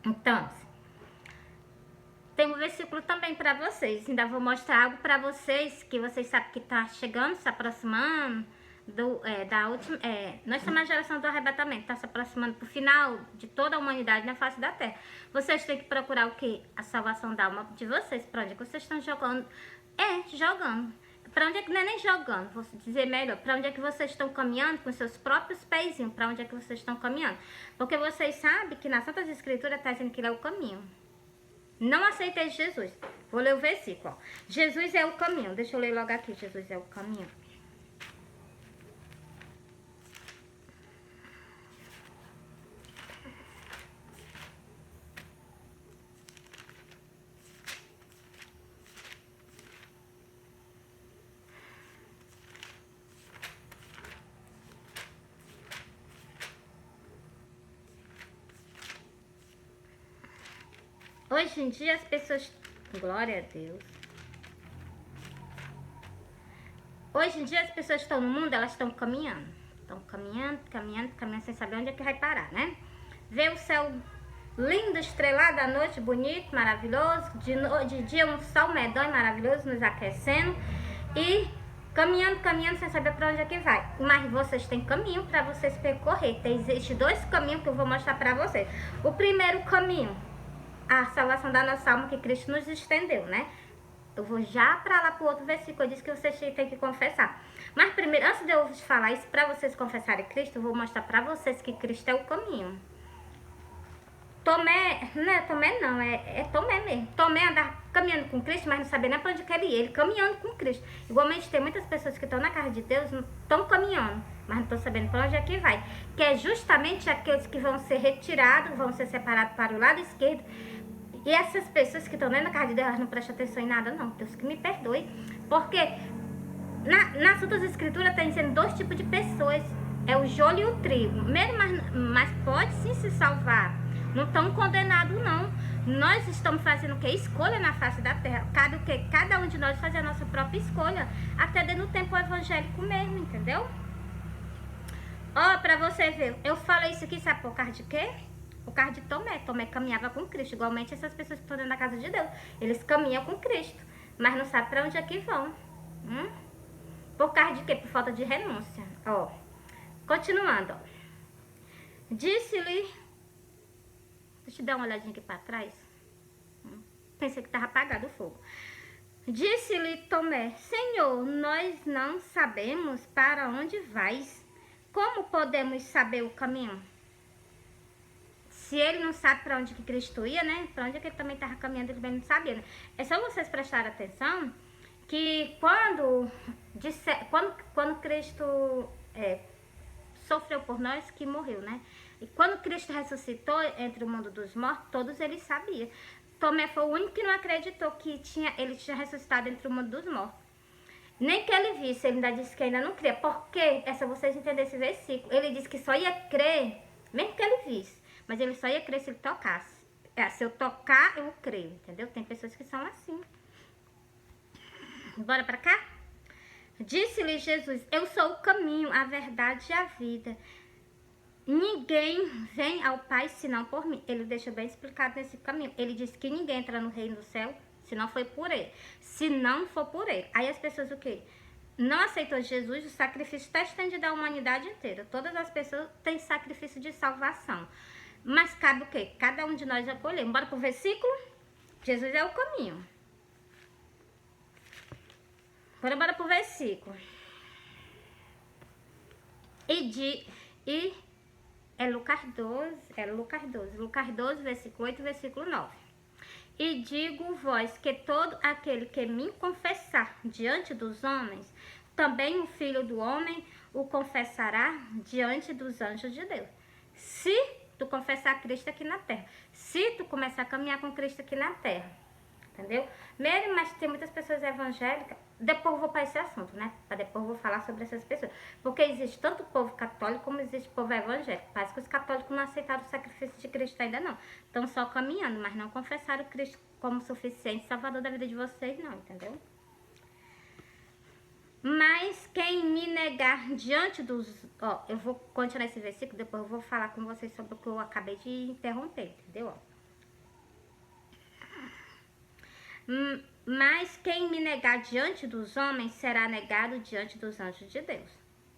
Então, tem um versículo também para vocês. Ainda vou mostrar algo para vocês que vocês sabem que está chegando, se aproximando da última. Nós estamos na geração do arrebatamento, está se aproximando para o final de toda a humanidade na face da terra. Vocês têm que procurar o quê? A salvação da alma de vocês. Para onde é que vocês estão jogando? Jogando. Para onde é que não é nem jogando, vou dizer melhor, para onde é que vocês estão caminhando com seus próprios pezinhos, para onde é que vocês estão caminhando? Porque vocês sabem que nas Santas Escrituras está dizendo que ele é o caminho. Não aceitei Jesus. Vou ler o versículo. Ó. Jesus é o caminho. Deixa eu ler logo aqui. Jesus é o caminho. Hoje em dia as pessoas... Glória a Deus. Hoje em dia as pessoas estão no mundo, elas estão caminhando. Estão caminhando, sem saber onde é que vai parar, né? Vê o céu lindo, estrelado à noite, bonito, maravilhoso. De dia um sol medonho, maravilhoso, nos aquecendo. E caminhando, sem saber para onde é que vai. Mas vocês têm caminho para vocês percorrer. Existem dois caminhos que eu vou mostrar para vocês. O primeiro caminho, a salvação da nossa alma que Cristo nos estendeu, né? Eu vou já para lá pro outro versículo, eu disse que vocês têm que confessar. Mas primeiro, antes de eu falar isso, para vocês confessarem Cristo, eu vou mostrar para vocês que Cristo é o caminho. Tomé mesmo. Tomé andava caminhando com Cristo, mas não sabia nem para onde que ele ia. Ele caminhando com Cristo. Igualmente tem muitas pessoas que estão na casa de Deus, não estão caminhando, mas não estão sabendo para onde é que vai. Que é justamente aqueles que vão ser retirados, vão ser separados para o lado esquerdo. E essas pessoas que estão dentro da casa de Deus, elas não prestam atenção em nada, não. Deus que me perdoe. Porque nas outras escrituras está dizendo dois tipos de pessoas. É o joio e o trigo. Mesmo, mas pode sim se salvar. Não estão condenados, não. Nós estamos fazendo o quê? Escolha na face da terra. Cabe o quê? Cada um de nós fazer a nossa própria escolha. Até dentro do tempo evangélico mesmo, entendeu? Ó, pra você ver. Eu falei isso aqui, sabe por causa de quê? Por causa de Tomé. Tomé caminhava com Cristo. Igualmente essas pessoas que estão dentro da casa de Deus. Eles caminham com Cristo. Mas não sabem pra onde é que vão. Por causa de quê? Por falta de renúncia. Ó. Continuando, ó. Disse-lhe... Deixa eu dar uma olhadinha aqui pra trás. Pensei que estava apagado o fogo. Disse-lhe Tomé: Senhor, nós não sabemos para onde vais. Como podemos saber o caminho? Se ele não sabe para onde que Cristo ia, né? Para onde que ele também estava caminhando, ele também não sabia, né? É só vocês prestarem atenção que quando Cristo sofreu por nós, que morreu, né? E quando Cristo ressuscitou entre o mundo dos mortos, todos eles sabiam. Tomé foi o único que não acreditou que ele tinha ressuscitado entre o mundo dos mortos. Nem que ele visse, ele ainda disse que ainda não cria. Porque, é só vocês entenderem esse versículo, ele disse que só ia crer, mesmo que ele visse, mas ele só ia crer se ele tocasse. Se eu tocar, eu creio, entendeu? Tem pessoas que são assim. Bora pra cá? Disse-lhe Jesus: Eu sou o caminho, a verdade e a vida. Ninguém vem ao Pai senão por mim. Ele deixa bem explicado nesse caminho. Ele disse que ninguém entra no reino do céu se não for por ele. Se não for por ele. Aí as pessoas o quê? Não aceitou Jesus, o sacrifício está estendido à humanidade inteira. Todas as pessoas têm sacrifício de salvação. Mas cabe o quê? Cada um de nós acolher. Bora pro versículo? Jesus é o caminho. Bora pro versículo. É Lucas 12, versículo 8, versículo 9. E digo-vos que todo aquele que me confessar diante dos homens, também o Filho do Homem o confessará diante dos anjos de Deus. Se tu confessar Cristo aqui na terra. Se tu começar a caminhar com Cristo aqui na terra. Entendeu? Mesmo, mas tem muitas pessoas evangélicas. Depois eu vou para esse assunto, né? Depois eu vou falar sobre essas pessoas. Porque existe tanto povo católico como existe povo evangélico. Parece que os católicos não aceitaram o sacrifício de Cristo ainda não. Estão só caminhando, mas não confessaram Cristo como suficiente salvador da vida de vocês não, entendeu? Mas quem me negar diante dos... Ó, eu vou continuar esse versículo, depois eu vou falar com vocês sobre o que eu acabei de interromper, entendeu? Ó. Mas quem me negar diante dos homens será negado diante dos anjos de Deus.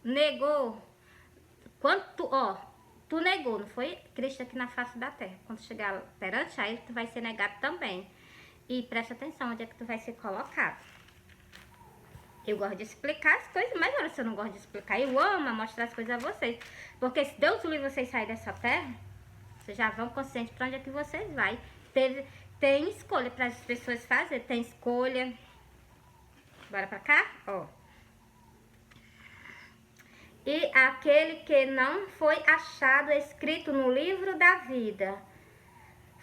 Negou. Tu negou, não foi? Cristo aqui na face da terra. Quando chegar perante a ele, tu vai ser negado também. E presta atenção onde é que tu vai ser colocado. Eu gosto de explicar as coisas, mas olha, se eu não gosto de explicar, eu amo mostrar as coisas a vocês. Porque se Deus livre vocês saírem dessa terra, vocês já vão conscientes para onde é que vocês vão. Tem escolha para as pessoas fazer, tem escolha. Bora pra cá? Ó. E aquele que não foi achado escrito no livro da vida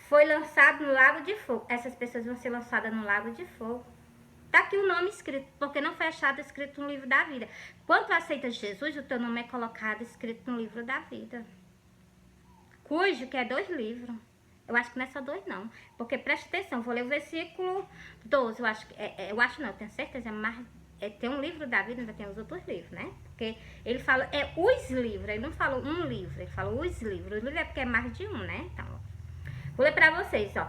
foi lançado no lago de fogo. Essas pessoas vão ser lançadas no lago de fogo. Tá aqui o nome escrito, porque não foi achado escrito no livro da vida. Quando tu aceitas Jesus, o teu nome é colocado escrito no livro da vida. Cujo que é 2 livros. Eu acho que não é só 2 não. Porque preste atenção, vou ler o versículo 12. Eu acho que eu acho não, eu tenho certeza, mas tem um livro da vida, ainda tem os outros livros, né? Porque ele fala, os livros, ele não falou um livro, ele falou os livros. O livro é porque é mais de um, né? Então, ó. Vou ler pra vocês, ó.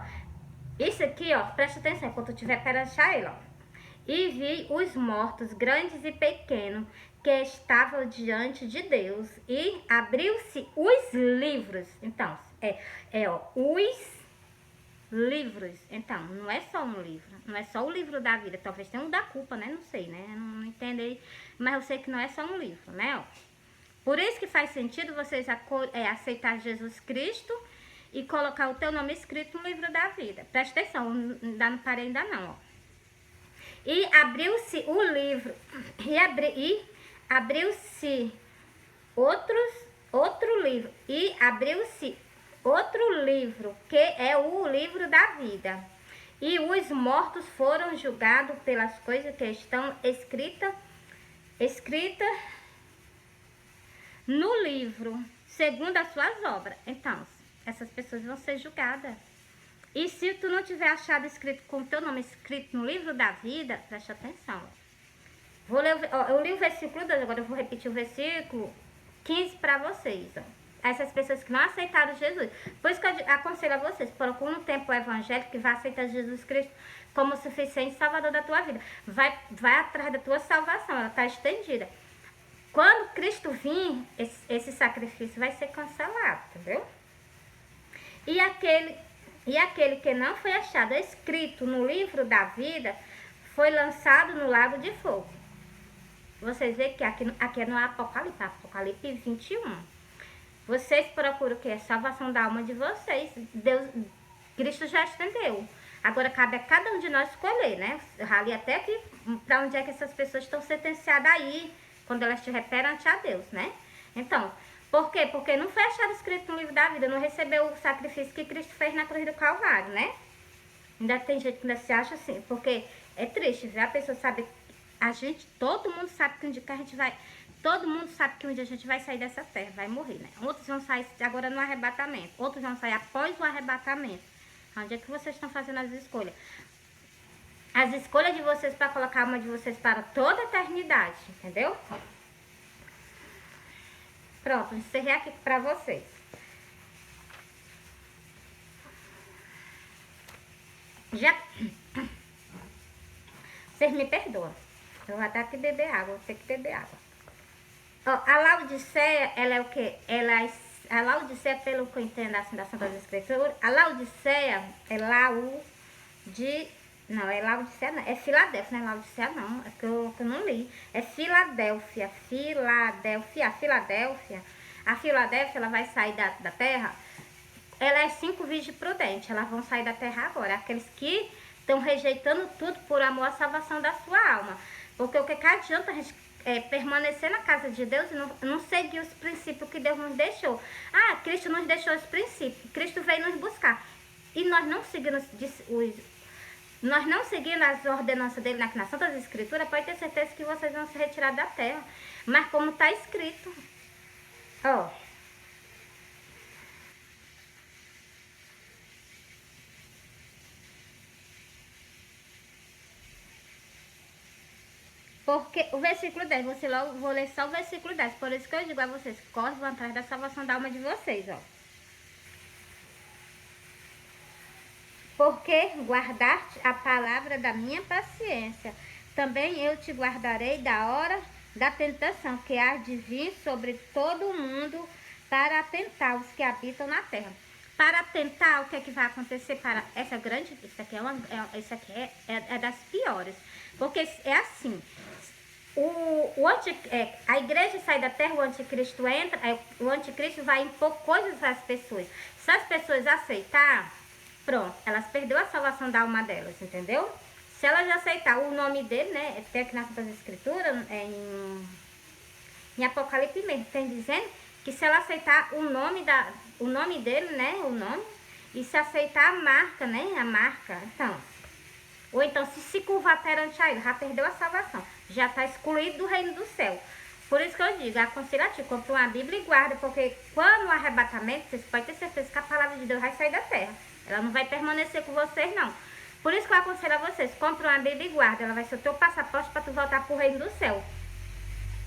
Isso aqui, ó, presta atenção, quando tu tiver perante a ele, ó. E vi os mortos, grandes e pequenos, que estavam diante de Deus. E abriu-se os livros. Então, os livros. Então, não é só um livro. Não é só o livro da vida. Talvez tenha um da culpa, né? Não sei, né? Não entendi. Mas eu sei que não é só um livro, né? Ó. Por isso que faz sentido vocês aceitar Jesus Cristo e colocar o teu nome escrito no livro da vida. Presta atenção, ainda não parei ainda não, ó. E abriu-se o livro, e abriu-se outro livro, e abriu-se outro livro, que é o livro da vida. E os mortos foram julgados pelas coisas que estão escritas no livro, segundo as suas obras. Então, essas pessoas vão ser julgadas. E se tu não tiver achado escrito com o teu nome escrito no livro da vida, preste atenção. Eu li o versículo 2, agora eu vou repetir o versículo 15 para vocês. Ó. Essas pessoas que não aceitaram Jesus. Por isso que eu aconselho a vocês, procura um tempo evangélico que vai aceitar Jesus Cristo como suficiente salvador da tua vida. Vai atrás da tua salvação, ela está estendida. Quando Cristo vir, esse sacrifício vai ser cancelado, entendeu? E aquele que não foi achado escrito no livro da vida foi lançado no lago de fogo. Vocês veem que aqui é no Apocalipse 21. Vocês procuram o que? A salvação da alma de vocês. Cristo já estendeu. Agora cabe a cada um de nós escolher, né? Ali até aqui, para onde é que essas pessoas estão sentenciadas aí, quando elas estiverem perante a Deus, né? Então, por quê? Porque não foi achado escrito no livro da vida, não recebeu o sacrifício que Cristo fez na cruz do Calvário, né? Ainda tem gente que ainda se acha assim, porque é triste, viu? A pessoa sabe, todo mundo sabe que um dia que a gente vai, todo mundo sabe que um dia a gente vai sair dessa terra, vai morrer, né? Outros vão sair agora no arrebatamento, outros vão sair após o arrebatamento. Onde é que vocês estão fazendo as escolhas? As escolhas de vocês para colocar a alma de vocês para toda a eternidade, entendeu? Pronto, encerrei aqui pra vocês. Vocês me perdoam. Eu vou até aqui beber água, vou ter que beber água. Ó, a Laodiceia, ela é o quê? A Laodiceia, pelo que eu entendo assim da Santa Escritura, a Laodiceia é não, é Laodiceia não, é Filadélfia, não é Laodiceia não, é que eu não li. É Filadélfia. A Filadélfia, ela vai sair da terra, ela é 5 virgens prudentes, elas vão sair da terra agora. Aqueles que estão rejeitando tudo por amor à salvação da sua alma. Porque o que adianta a gente permanecer na casa de Deus e não seguir os princípios que Deus nos deixou. Ah, Cristo nos deixou os princípios, Cristo veio nos buscar. E nós não seguimos as ordenanças dele aqui na Santa Escritura, pode ter certeza que vocês vão se retirar da terra. Mas como está escrito, ó. Porque o versículo 10, vou ler só o versículo 10. Por isso que eu digo a vocês, corre, vão atrás da salvação da alma de vocês, ó. porque guardaste a palavra da minha paciência. Também eu te guardarei da hora da tentação, que há de vir sobre todo o mundo para atentar os que habitam na terra. Para atentar, o que é que vai acontecer para essa grande... Isso aqui é das piores. Porque é assim... a igreja sai da terra, o anticristo entra, o anticristo vai impor coisas às pessoas. Se as pessoas aceitar, pronto, elas perderam a salvação da alma delas, entendeu? Se elas aceitar o nome dele, né, tem aqui nas escrituras, em Apocalipse mesmo, tem dizendo que se ela aceitar o nome dele, né, o nome, e se aceitar a marca, né, a marca, então... Ou então, se curvar perante a ele, já perdeu a salvação. Já está excluído do reino do céu. Por isso que eu digo, aconselho a ti, compra uma Bíblia e guarda, porque quando o arrebatamento, vocês podem ter certeza que a palavra de Deus vai sair da terra. Ela não vai permanecer com vocês, não. Por isso que eu aconselho a vocês, compra uma Bíblia e guarda. Ela vai ser o teu passaporte para tu voltar para o reino do céu.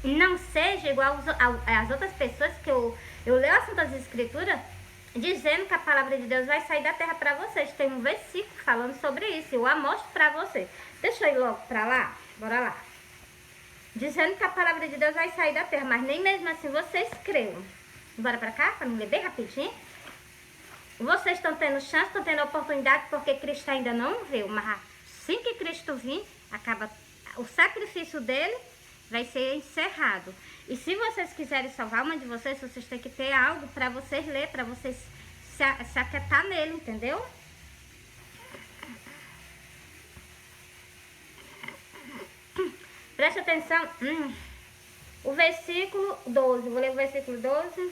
Não seja igual às outras pessoas que eu leio as Santas Escrituras, dizendo que a palavra de Deus vai sair da terra para vocês. Tem um versículo falando sobre isso. Eu a mostro para vocês. Deixa eu ir logo para lá. Bora lá. Dizendo que a palavra de Deus vai sair da terra. Mas nem mesmo assim vocês creram. Bora para cá, para me ler bem rapidinho. Vocês estão tendo chance, estão tendo oportunidade, porque Cristo ainda não veio. Mas assim que Cristo vir, acaba o sacrifício dele, vai ser encerrado. E se vocês quiserem salvar uma de vocês, vocês têm que ter algo para vocês ler, para vocês se aquietar nele, entendeu? Preste atenção. O versículo 12. Vou ler o versículo 12.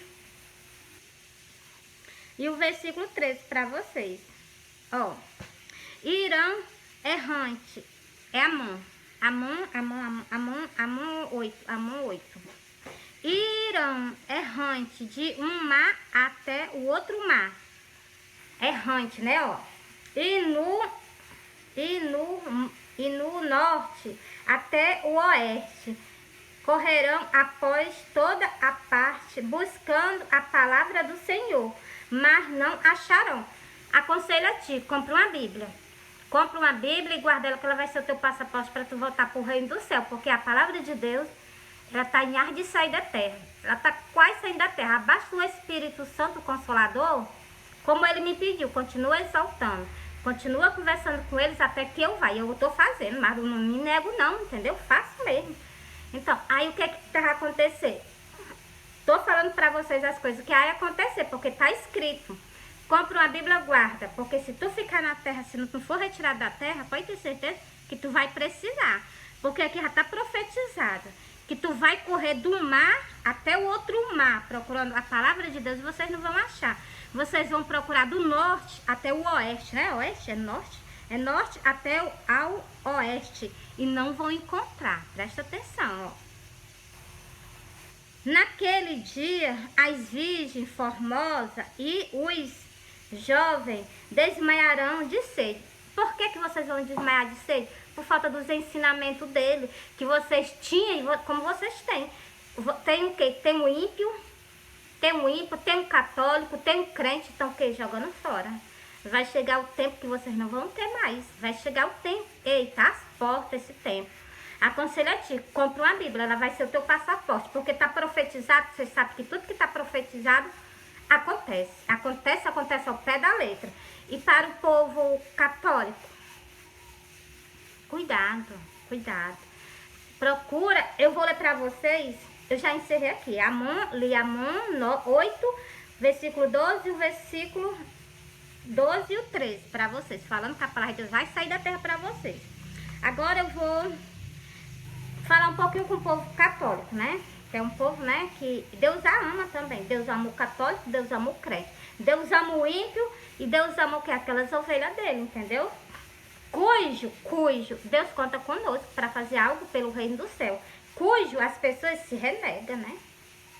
E o versículo 13 para vocês. Ó. Irã errante. É Amon. Amon 8. Irão errante de um mar até o outro mar. Errante, né, ó. E no norte até o oeste. Correrão após toda a parte, buscando a palavra do Senhor, mas não acharão. Aconselho a ti, compra uma Bíblia. Compra uma Bíblia e guarda ela, que ela vai ser o teu passaporte para tu voltar para o reino do céu. Porque a palavra de Deus, ela está em ar de sair da terra. Ela está quase saindo da terra. Abaixo do Espírito Santo Consolador, como ele me pediu, continua exaltando. Continua conversando com eles até que eu vá. Eu estou fazendo, mas eu não me nego não, entendeu? Faço mesmo. Então, aí o que é que vai acontecer? Estou falando para vocês as coisas que vai acontecer, porque está escrito. Compra uma Bíblia, guarda, porque se tu ficar na terra, se não for retirado da terra, pode ter certeza que tu vai precisar. Porque aqui já está profetizado, que tu vai correr do mar até o outro mar, procurando a palavra de Deus, e vocês não vão achar. Vocês vão procurar do norte até o oeste, né? Oeste é norte? É norte até ao oeste, e não vão encontrar. Presta atenção, ó. Naquele dia, as virgens formosas e os jovens desmaiarão de sede. Por que vocês vão desmaiar de sede? Por falta dos ensinamentos dele, que vocês tinham, como vocês têm. Tem o quê? Tem o ímpio, tem o católico, tem o crente, estão o quê? Jogando fora. Vai chegar o tempo que vocês não vão ter mais. Vai chegar o tempo. Eita, as portas esse tempo. Aconselho a ti, compra uma Bíblia, ela vai ser o teu passaporte, porque está profetizado, você sabe que tudo que está profetizado acontece. Acontece ao pé da letra. E para o povo católico, cuidado. Procura, eu vou ler para vocês, eu já encerrei aqui, li Amon 8, versículo 12 e o versículo 12 e o 13 para vocês, falando que a palavra de Deus vai sair da terra para vocês. Agora eu vou falar um pouquinho com o povo católico, né? Que é um povo, né, que Deus ama também. Deus ama o católico, Deus ama o crente. Deus ama o ímpio e Deus ama o que? Aquelas ovelhas dele, entendeu? Cujo Deus conta conosco para fazer algo pelo reino do céu. Cujo as pessoas se renegam, né?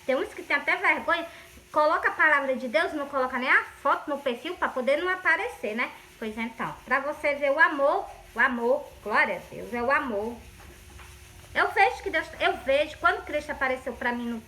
Tem uns que tem até vergonha. Coloca a palavra de Deus, não coloca nem a foto no perfil para poder não aparecer, né? Pois então, para você ver o amor, glória a Deus, é o amor. Eu vejo que Deus, eu vejo, quando Cristo apareceu para mim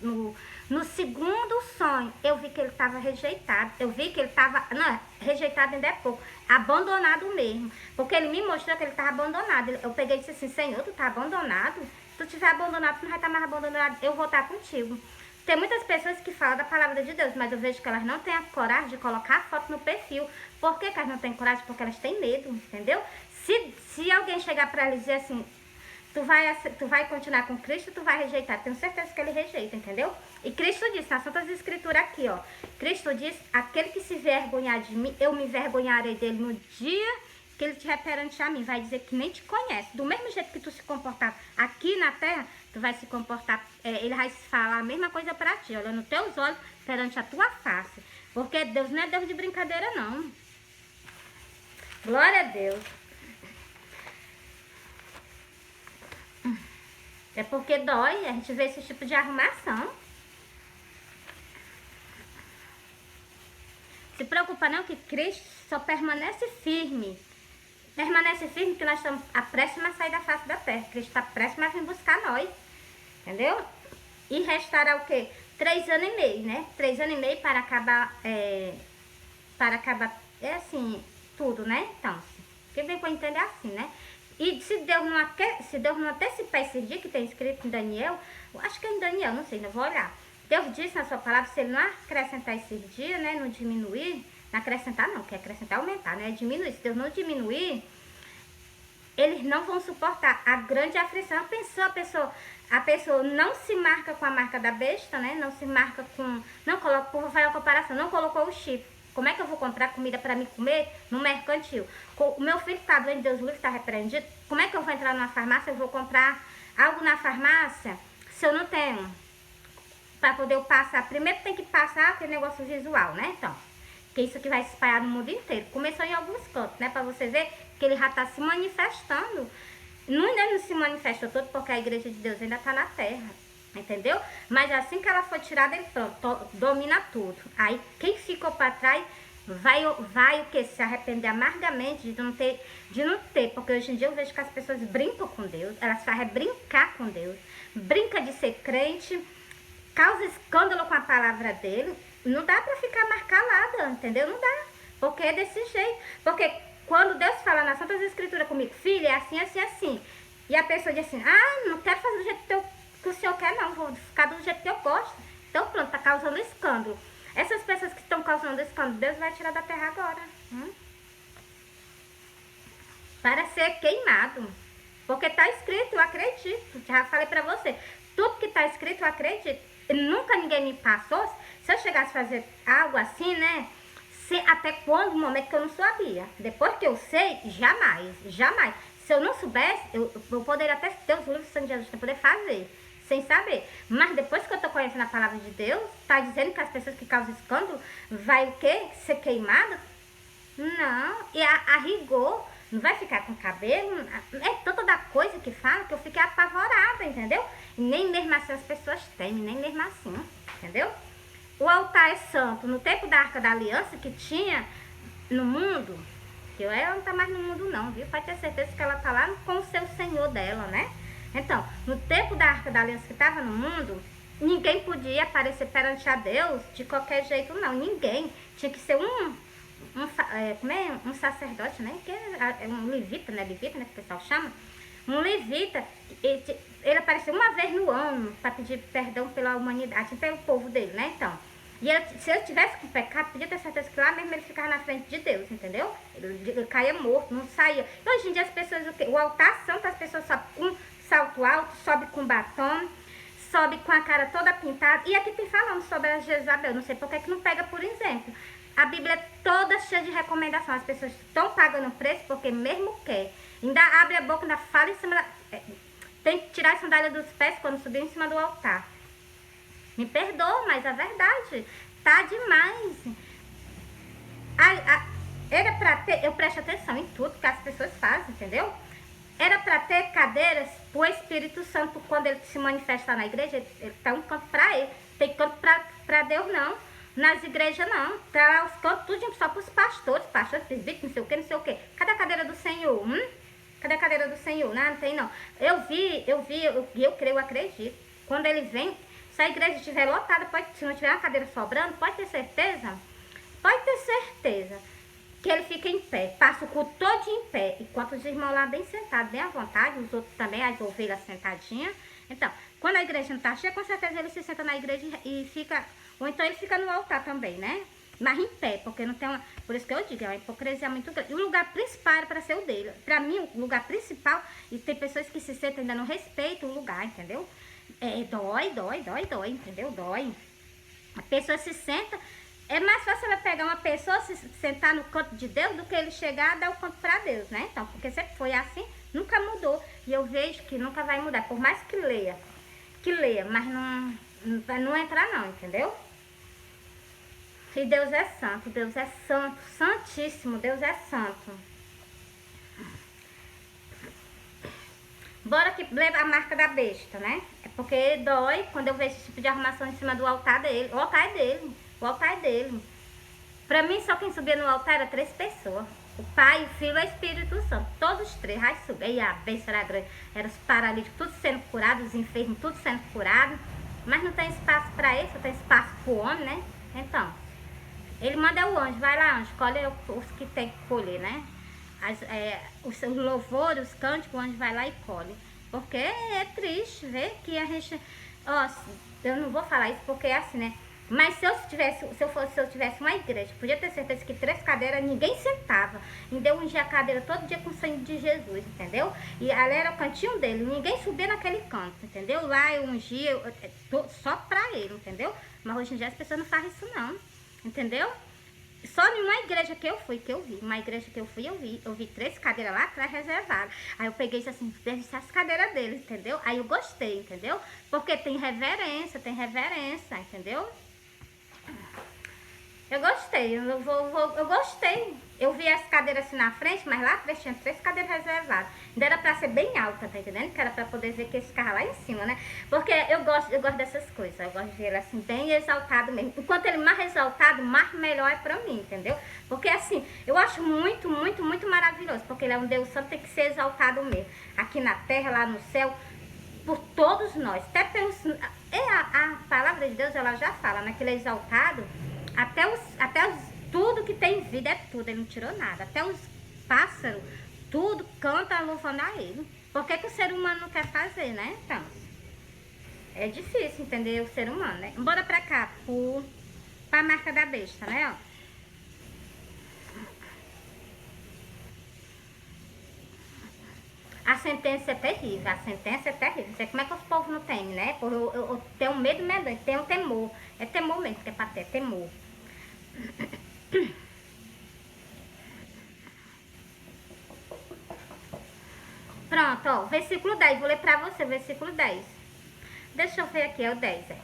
no segundo sonho, eu vi que ele estava rejeitado. Eu vi que ele estava, não, rejeitado ainda é pouco, abandonado mesmo. Porque ele me mostrou que ele estava abandonado. Eu peguei e disse assim, Senhor, tu tá abandonado? Se tu estiver abandonado, tu não vai estar mais abandonado, eu vou estar contigo. Tem muitas pessoas que falam da palavra de Deus, mas eu vejo que elas não têm a coragem de colocar a foto no perfil. Por que elas não têm coragem? Porque elas têm medo, entendeu? Se alguém chegar para elas dizer assim, tu vai continuar com Cristo, tu vai rejeitar. Tenho certeza que ele rejeita, entendeu? E Cristo disse, nas Santas Escrituras aqui, ó. Cristo diz, aquele que se vergonhar de mim, eu me vergonharei dele no dia que ele estiver perante a mim. Vai dizer que nem te conhece. Do mesmo jeito que tu se comportar aqui na terra, tu vai se comportar, ele vai falar a mesma coisa pra ti, olhando nos teus olhos, perante a tua face. Porque Deus não é Deus de brincadeira, não. Glória a Deus. É porque dói a gente vê esse tipo de arrumação. Se preocupa não que Cristo só permanece firme. Permanece firme que nós estamos prestes a sair da face da terra. Cristo está prestes a vir buscar nós. Entendeu? E restará o quê? 3 anos e meio, né? 3 anos e meio para acabar, assim, tudo, né? Então, que vem para entender assim, né? E se Deus não antecipar esse dia que tem escrito em Daniel, acho que é em Daniel, não sei, não vou olhar. Deus disse na sua palavra, se ele não acrescentar esses dias, né, não diminuir, não acrescentar não, que acrescentar é aumentar, né, diminuir. Se Deus não diminuir, eles não vão suportar a grande aflição. A pessoa não se marca com a marca da besta, né, não se marca com, não coloca, por fazer a comparação, não colocou o chip. Como é que eu vou comprar comida para me comer no mercantil? O meu filho está doente, Deus livre, está repreendido. Como é que eu vou entrar numa farmácia? Eu vou comprar algo na farmácia se eu não tenho? Para poder eu passar. Primeiro tem que passar aquele negócio visual, né? Então, que isso aqui vai se espalhar no mundo inteiro. Começou em alguns cantos, né? Para você ver que ele já está se manifestando. Ainda não se manifestou todo porque a igreja de Deus ainda está na terra. Entendeu? Mas assim que ela for tirada, ele pronto, domina tudo. Aí quem ficou para trás vai o que? Se arrepender amargamente de não ter. Porque hoje em dia eu vejo que as pessoas brincam com Deus. Elas fazem brincar com Deus. Brinca de ser crente. Causa escândalo com a palavra dele. Não dá para ficar mais calada, entendeu? Não dá. Porque é desse jeito. Porque quando Deus fala nas Santas Escrituras comigo, filha, é assim, assim, assim. E a pessoa diz assim, não quero fazer do jeito que o senhor quer não, vou ficar do jeito que eu gosto. Então pronto, tá causando escândalo. Essas pessoas que estão causando escândalo, Deus vai tirar da terra agora. Para ser queimado. Porque tá escrito, eu acredito. Já falei pra você. Tudo que tá escrito, eu acredito. Nunca ninguém me passou. Se eu chegasse a fazer algo assim, né? Até quando, no momento que eu não sabia. Depois que eu sei, jamais. Jamais. Se eu não soubesse, eu poderia até ter os livros de Santo Jesus para poder fazer. Sem saber. Mas depois que eu tô conhecendo a palavra de Deus, tá dizendo que as pessoas que causam escândalo vai o quê? Ser queimada? Não. E a rigor, não vai ficar com cabelo. É tanta da coisa que fala que eu fiquei apavorada, entendeu? E nem mesmo assim as pessoas temem, nem mesmo assim, entendeu? O altar é santo. No tempo da Arca da Aliança que tinha no mundo, que ela não tá mais no mundo não, viu? Pode ter certeza que ela tá lá com o seu Senhor dela, né? Então, no tempo da Arca da Aliança que estava no mundo, ninguém podia aparecer perante a Deus de qualquer jeito, não. Ninguém. Tinha que ser um sacerdote, né? Que é um levita, né? Levita, né? Que o pessoal chama. Um levita, ele apareceu uma vez no ano para pedir perdão pela humanidade, pelo povo dele, né? Então, se ele tivesse com pecado, podia ter certeza que lá mesmo ele ficava na frente de Deus, entendeu? Ele caía morto, não saía. E hoje em dia as pessoas, o altar santo, as pessoas só com salto alto, sobe com batom, sobe com a cara toda pintada. E aqui tem falando sobre a Jezabel, não sei por que não pega por exemplo. A Bíblia é toda cheia de recomendação. As pessoas estão pagando preço porque mesmo quer. Ainda abre a boca, ainda fala em cima da... Tem que tirar a sandália dos pés quando subir em cima do altar. Me perdoa, mas a verdade tá demais. Era pra ter... Eu presto atenção em tudo que as pessoas fazem, entendeu? Era para ter cadeiras pro Espírito Santo, quando ele se manifestar na igreja, ele tá um canto para ele. Tem canto para Deus não, nas igrejas não. Tá os cantos tudo só pros pastores, presbíteros, não sei o que, não sei o que. Cadê a cadeira do Senhor? Cadê a cadeira do Senhor? Não, não tem não. Eu creio, eu acredito. Quando ele vem, se a igreja estiver lotada, se não tiver uma cadeira sobrando, pode ter certeza que ele fica em pé, passa o culto todo em pé, enquanto os irmãos lá bem sentados, bem à vontade, os outros também, as ovelhas sentadinhas. Então, quando a igreja não está cheia, com certeza ele se senta na igreja e fica, ou então ele fica no altar também, né? Mas em pé, porque não tem uma... Por isso que eu digo, é uma hipocrisia muito grande. E o lugar principal era para ser o dele. Para mim, o lugar principal, e tem pessoas que se sentam ainda não respeitam o lugar, entendeu? Dói, entendeu? Dói. A pessoa se senta... É mais fácil ela pegar uma pessoa, se sentar no canto de Deus, do que ele chegar e dar o canto para Deus, né? Então, porque sempre foi assim, nunca mudou. E eu vejo que nunca vai mudar. Por mais que leia, mas não entrar não, entendeu? E Deus é santo, santíssimo, Deus é santo. Bora que leva a marca da besta, né? É porque dói quando eu vejo esse tipo de arrumação em cima do altar dele. O altar é dele. O altar é dele. Pra mim, só quem subia no altar era 3 pessoas. O Pai, o Filho e o Espírito Santo. Todos os 3. Aí subia. E a bênção era grande. Eram os paralíticos todos sendo curados, os enfermos todos sendo curados. Mas não tem espaço pra isso, tem espaço pro homem, né? Então, ele manda o anjo. Vai lá, anjo, colhe os que tem que colher, né? Os louvores, os cânticos, o anjo vai lá e colhe. Porque é triste ver que a gente... Ó, eu não vou falar isso porque é assim, né? Mas se eu tivesse uma igreja, podia ter certeza que 3 cadeiras ninguém sentava. Ainda ungia a cadeira todo dia com o sangue de Jesus, entendeu? E ali era o cantinho dele, ninguém subia naquele canto, entendeu? Lá eu ungia só pra ele, entendeu? Mas hoje em dia as pessoas não fazem isso não, entendeu? Só em uma igreja que eu vi. Uma igreja que eu vi 3 cadeiras lá atrás reservadas. Aí eu peguei isso assim, deixei as cadeiras deles, entendeu? Aí eu gostei, entendeu? Porque tem reverência, entendeu? Eu gostei, eu gostei. Eu vi as cadeiras assim na frente, mas lá atrás tinha 3 cadeiras reservadas. Ainda era pra ser bem alta, tá entendendo? Que era pra poder ver que esse carro lá em cima, né? Porque eu gosto dessas coisas. Eu gosto de ver ele assim, bem exaltado mesmo. Enquanto ele mais exaltado, mais melhor é pra mim, entendeu? Porque assim, eu acho muito maravilhoso. Porque ele é um Deus santo, tem que ser exaltado mesmo. Aqui na terra, lá no céu, por todos nós. Até pelos... A palavra de Deus, ela já fala, né? Que ele é exaltado. Tudo que tem vida é tudo, ele não tirou nada. Até os pássaros, tudo canta louvando a ele. Por que o ser humano não quer fazer, né? Então, é difícil entender o ser humano, né? Bora pra cá, pra marca da besta, né? Ó. A sentença é terrível, Não sei como é que os povos não temem, né? Porque eu tenho medo medonho, tenho temor. É temor mesmo, que é pra ter, temor. Pronto, ó, versículo 10, vou ler pra você, versículo 10. Deixa eu ver aqui, é o 10, é.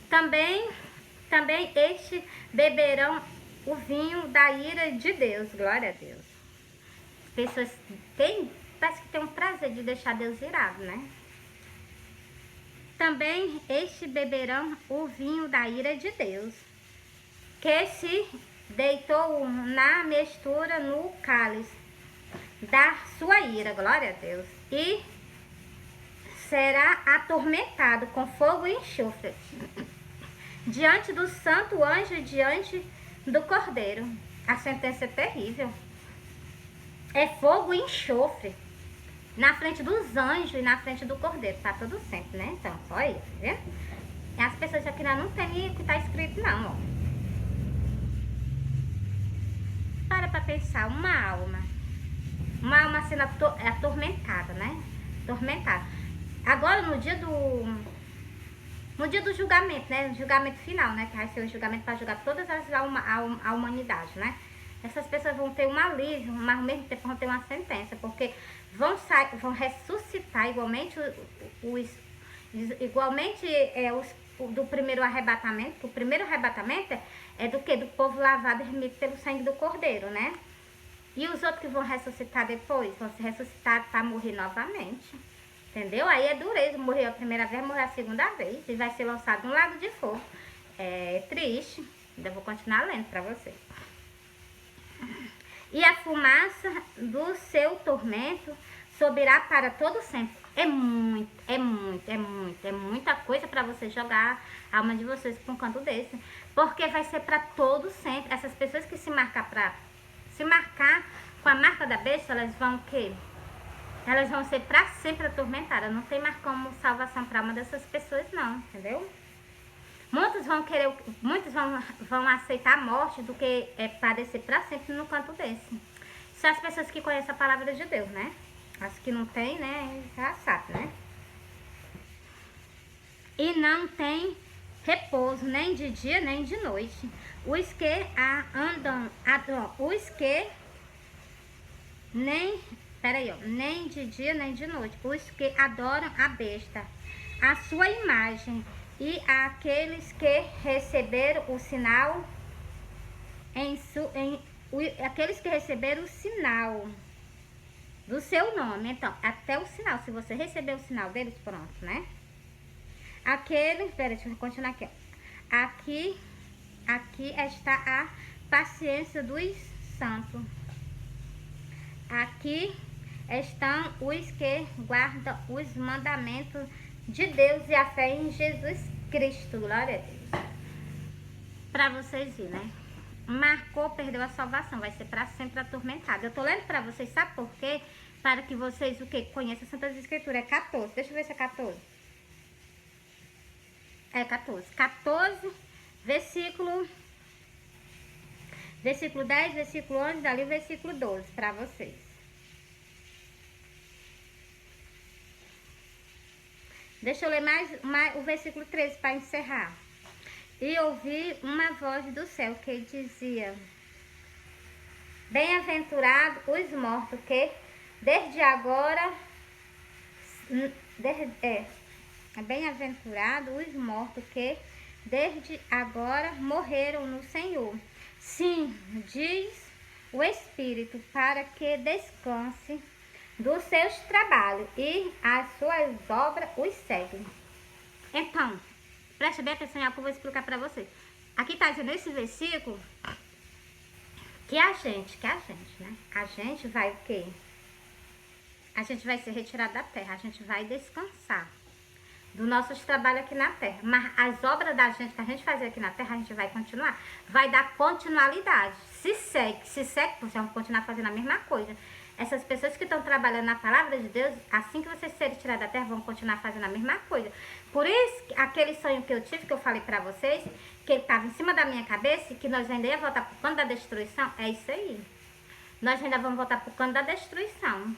Também este beberão o vinho da ira de Deus, glória a Deus. Pessoas parece que tem um prazer de deixar Deus irado, né? Também este beberão o vinho da ira de Deus, que se deitou na mistura no cálice da sua ira, glória a Deus, e será atormentado com fogo e enxofre diante do santo anjo e diante do cordeiro. A sentença é terrível. É fogo e enxofre na frente dos anjos e na frente do cordeiro. Tá tudo sempre, né? Então, olha, tá vendo? E as pessoas aqui não tem o que tá escrito, não, ó. Para pensar, uma alma sendo atormentada, né? Atormentada. Agora, no dia do julgamento, né? Julgamento final, né? Que vai ser o julgamento para julgar todas a humanidade, né? Essas pessoas vão ter um alívio, mas ao mesmo tempo vão ter uma sentença, porque vão ressuscitar igualmente do primeiro arrebatamento. O primeiro arrebatamento é do que? Do povo lavado e remido pelo sangue do cordeiro, né? E os outros que vão ressuscitar depois, vão se ressuscitar para morrer novamente. Entendeu? Aí é dureza, morreu a primeira vez, morreu a segunda vez, e vai ser lançado no lago de fogo. É triste, ainda vou continuar lendo para vocês. e a fumaça do seu tormento subirá para todo sempre. É muita coisa para você jogar a alma de vocês para um canto desse, porque vai ser para todo sempre. Essas pessoas que se marcar com a marca da besta, elas vão o quê? Elas vão ser para sempre atormentadas. Não tem mais como salvação para uma dessas pessoas, não, entendeu? Muitos vão aceitar a morte do que padecer para sempre no canto desse. São as pessoas que conhecem a palavra de Deus, né? As que não tem, né? Já sabe, né? E não tem repouso nem de dia nem de noite. Os que nem de dia nem de noite. Os que adoram a besta, a sua imagem, e aqueles que receberam o sinal aqueles que receberam o sinal do seu nome. Então, até o sinal, se você receber o sinal deles, pronto, né? Deixa eu continuar aqui, ó. Aqui está a paciência dos santos. Aqui estão os que guardam os mandamentos de Deus e a fé em Jesus Cristo. Glória a Deus. Pra vocês verem, né? Marcou, perdeu a salvação, vai ser para sempre atormentado. Eu tô lendo para vocês, sabe por quê? Para que vocês, conheçam as Santas Escrituras. É 14, deixa eu ver se é 14. É 14. 14, versículo 10, versículo 11, dali o versículo 12, para vocês. Deixa eu ler mais o versículo 13 para encerrar. E ouvi uma voz do céu que dizia: bem-aventurado os mortos que desde agora bem-aventurado os mortos que desde agora morreram no Senhor. Sim, diz o Espírito, para que descanse dos seus trabalhos e as suas obras os seguem. Então, preste bem atenção, eu vou explicar para vocês. Aqui está dizendo esse versículo que a gente, né? A gente vai o quê? A gente vai ser retirado da terra, a gente vai descansar dos nossos trabalhos aqui na terra. Mas as obras da gente que a gente fazer aqui na terra, a gente vai continuar. Vai dar continuidade. Se segue, vocês vão continuar fazendo a mesma coisa. Essas pessoas que estão trabalhando na palavra de Deus, assim que vocês serem tirados da terra, vão continuar fazendo a mesma coisa. Por isso, aquele sonho que eu tive, que eu falei pra vocês, que ele estava em cima da minha cabeça, que nós ainda ia voltar pro canto da destruição, é isso aí. Nós ainda vamos voltar pro canto da destruição.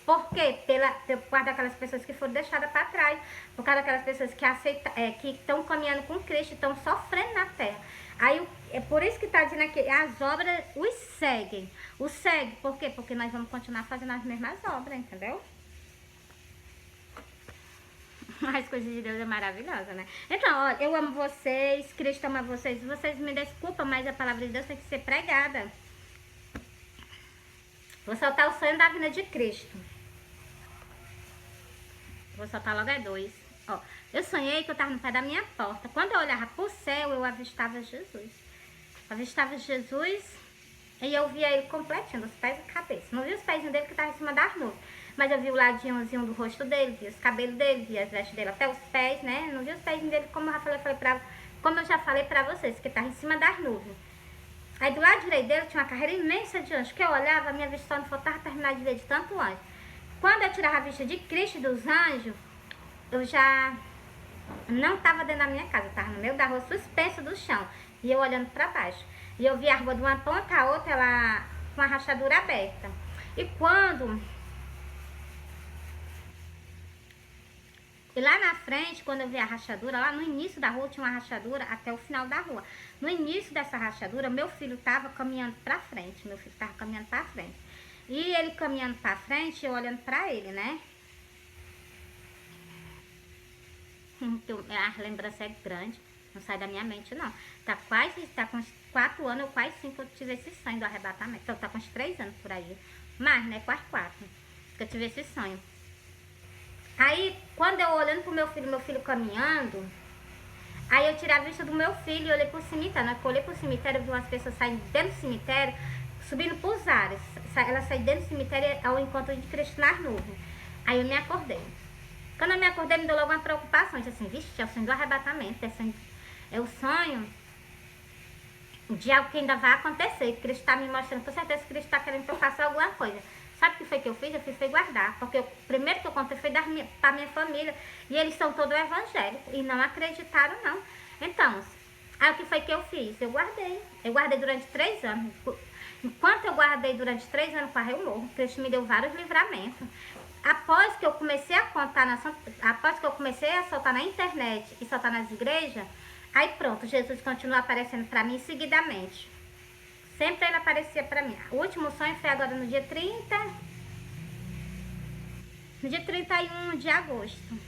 Por quê? Por causa daquelas pessoas que foram deixadas para trás, por causa daquelas pessoas que estão caminhando com Cristo, estão sofrendo na terra. Aí, é por isso que está dizendo aqui, as obras os seguem. Os segue, por quê? Porque nós vamos continuar fazendo as mesmas obras, entendeu? As coisas de Deus é maravilhosa, né? Então, olha, eu amo vocês, Cristo ama vocês. Vocês me desculpam, mas a palavra de Deus tem que ser pregada. Vou soltar o sonho da vinda de Cristo. Vou soltar logo 2. Ó, eu sonhei que eu estava no pé da minha porta. Quando eu olhava pro céu, eu avistava Jesus. Avistava Jesus e eu via ele completinho, dos pés e cabeça. Não vi os pés dele que estavam em cima das nuvens. Mas eu vi o ladinhozinho do rosto dele, vi os cabelos dele, vi as vestes dele até os pés, né? Não vi os pés dele como eu já falei pra vocês, que estava em cima das nuvens. Aí do lado direito dele tinha uma carreira imensa de anjos, que eu olhava, a minha vista só não faltava terminar de ver de tanto anjo. Quando eu tirava a vista de Cristo e dos anjos, eu já não estava dentro da minha casa, eu estava no meio da rua, suspensa do chão, e eu olhando para baixo. E eu vi a rua de uma ponta a outra, ela com a rachadura aberta. E lá na frente, quando eu vi a rachadura, lá no início da rua tinha uma rachadura até o final da rua. No início dessa rachadura, meu filho estava caminhando para frente. E ele caminhando para frente, eu olhando para ele, né? A lembrança é grande, não sai da minha mente, não. Tá com uns 4 anos, ou quase 5 que eu tive esse sonho do arrebatamento. Então tá com uns 3 anos por aí. Mas, né, quase 4 que eu tive esse sonho. Aí, quando eu olhando pro meu filho caminhando, aí eu tirei a vista do meu filho e olhei pro cemitério. Na hora que eu olhei pro cemitério, eu vi umas pessoas saindo dentro do cemitério, subindo pros ares. Ela saiu dentro do cemitério ao encontro de Cristo nas nuvens. Aí eu me acordei. Quando eu me acordei, me deu logo uma preocupação. Eu disse assim, vixe, é o sonho do arrebatamento. É o sonho de algo que ainda vai acontecer. Cristo está me mostrando, com certeza Cristo está querendo que eu faça alguma coisa. Sabe o que foi que eu fiz? Eu fiz foi guardar. Porque o primeiro que eu contei foi para minha família. E eles são todos evangélicos. E não acreditaram, não. Então, aí o que foi que eu fiz? Eu guardei. Eu guardei durante 3 anos. Enquanto eu guardei durante 3 anos, quase eu morro. Cristo me deu vários livramentos. Após que eu comecei a contar, após que eu comecei a soltar na internet e soltar nas igrejas, aí pronto, Jesus continua aparecendo para mim seguidamente. Sempre ele aparecia para mim. O último sonho foi agora no dia 31 de agosto.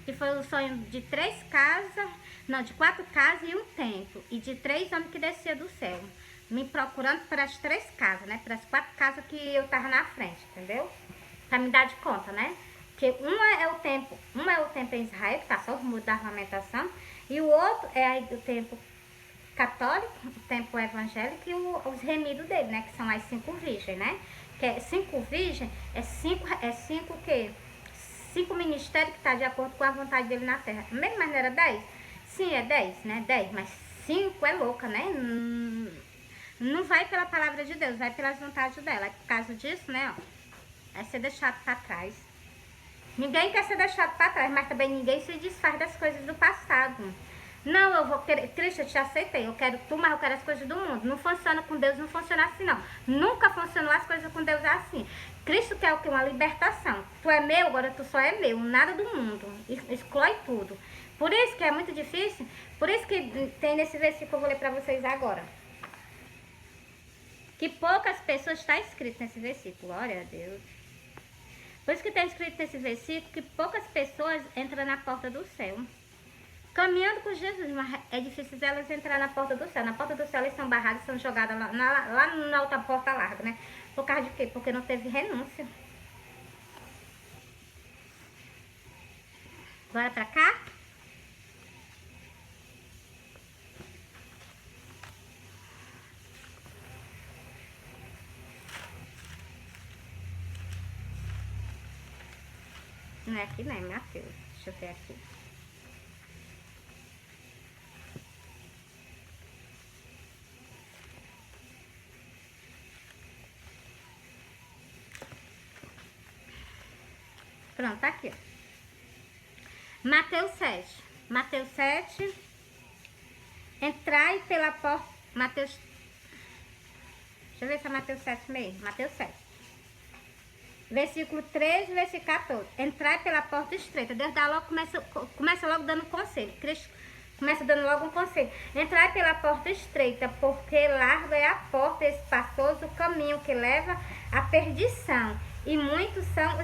Que foi o sonho de 3 casas, não, de 4 casas e um templo. E de 3 homens que desciam do céu. Me procurando para as 3 casas, né? Para as 4 casas que eu tava na frente, entendeu? Pra me dar de conta, né? Porque um é o templo em Israel, que tá só o muro da ornamentação. E o outro é o templo católico, o templo evangélico e os remidos dele, né? Que são as 5 virgens, né? Que é 5 virgens, é 5 o quê? 5 ministérios que tá de acordo com a vontade dele na terra. Mesmo, mas não era 10? Sim, é 10, né? 10, mas 5 é louca, né? Não vai pela palavra de Deus, vai pelas vontades dela. É por causa disso, né, ó. É ser deixado para trás. Ninguém quer ser deixado para trás, mas também ninguém se desfaz das coisas do passado. Não, eu vou querer, Cristo, eu te aceitei, eu quero tu, mas eu quero as coisas do mundo. Não funciona com Deus, não funciona assim não. Nunca funcionou as coisas com Deus assim. Cristo quer o que? Uma libertação. Tu é meu, agora tu só é meu, nada do mundo. Exclui tudo. Por isso que é muito difícil, por isso que tem nesse versículo que eu vou ler para vocês agora. Que poucas pessoas, está escrito nesse versículo, glória a Deus. Por isso que está escrito nesse versículo que poucas pessoas entram na porta do céu. Caminhando com Jesus, mas é difícil elas entrar na porta do céu. Na porta do céu eles são barrados, são jogadas lá na outra porta larga, né? Por causa de quê? Porque não teve renúncia. Bora pra cá? Não é aqui, não é Mateus. Deixa eu ver aqui. Pronto, tá aqui, ó. Mateus 7. Mateus 7. Entrai pela porta. Mateus. Deixa eu ver se é Mateus 7 mesmo. Mateus 7. Versículo 13, versículo 14. Entrai pela porta estreita. Deus dá logo, começa logo dando um conselho. Cristo começa dando logo um conselho. Entrai pela porta estreita, porque larga é a porta, espaçoso o caminho que leva à perdição. E muitos são